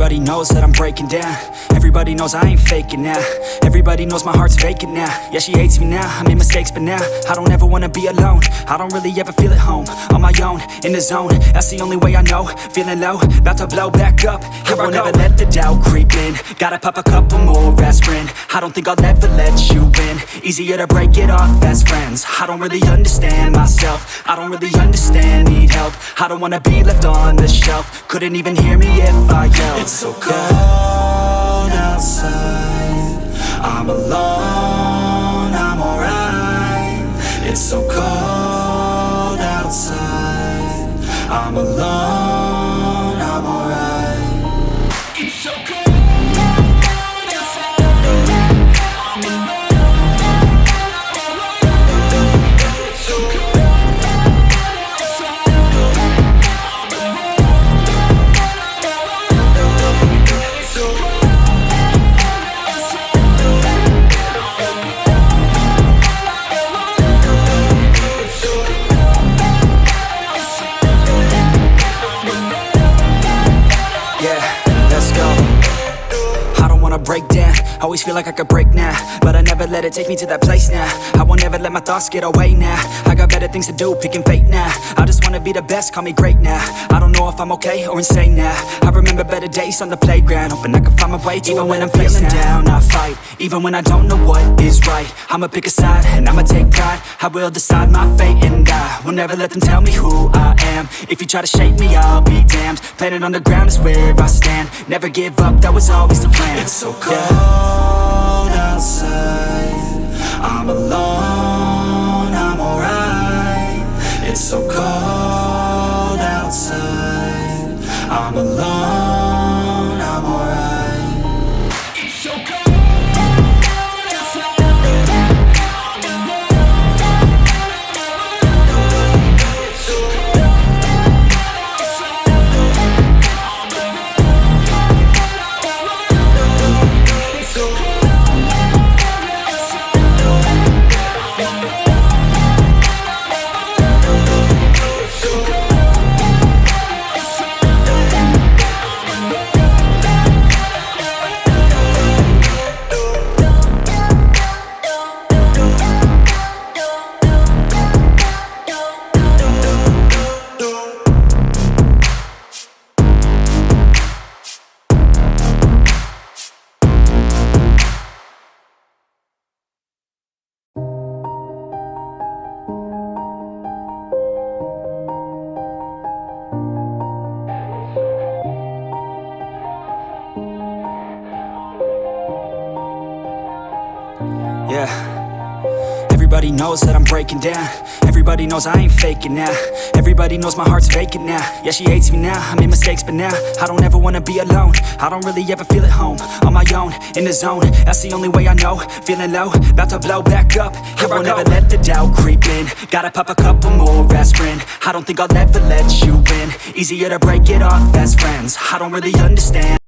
Everybody knows that I'm breaking down. Everybody knows I ain't faking now. Everybody knows my heart's vacant now. Yeah, she hates me now, I made mistakes but now I don't ever wanna be alone. I don't really ever feel at home. On my own, in the zone, that's the only way I know. Feeling low, about to blow back up. I won't ever let the doubt creep in. Gotta pop a couple more aspirin. I don't think I'll ever let you in. Easier to break it off best friends. I don't really understand myself. I don't really understand, need help. I don't wanna be left on the shelf. Couldn't even hear me if I yelled. It's so cold outside, I'm alone, I'm alright. It's so cold outside, I'm alone, I'm alright. It's so cold. Break down, always feel like I could break now, but I never let it take me to that place now. I won't ever let my thoughts get away now. I got better things to do, picking fate now. I just wanna be the best, call me great now. I don't know if I'm okay or insane now. I remember better days on the playground, hoping I can find my way to even when I'm feeling down, I fight. Even when I don't know what is right, I'ma pick a side and I'ma take pride. I will decide my fate and I will never let them tell me who I am. If you try to shake me, I'll be damned. Planet on the ground is where I stand. Never give up, that was always the plan. It's so cold outside, I'm alone, I'm alright. It's so cold outside, I'm alone, I'm alright. It's so cold. Yeah, everybody knows that I'm breaking down. Everybody knows I ain't faking now. Everybody knows my heart's vacant now. Yeah, she hates me now, I made mistakes but now I don't ever wanna be alone. I don't really ever feel at home. On my own, in the zone, that's the only way I know. Feeling low, about to blow back up. I won't ever let the doubt creep in. Gotta pop a couple more aspirin. I don't think I'll ever let you in. Easier to break it off best friends. I don't really understand.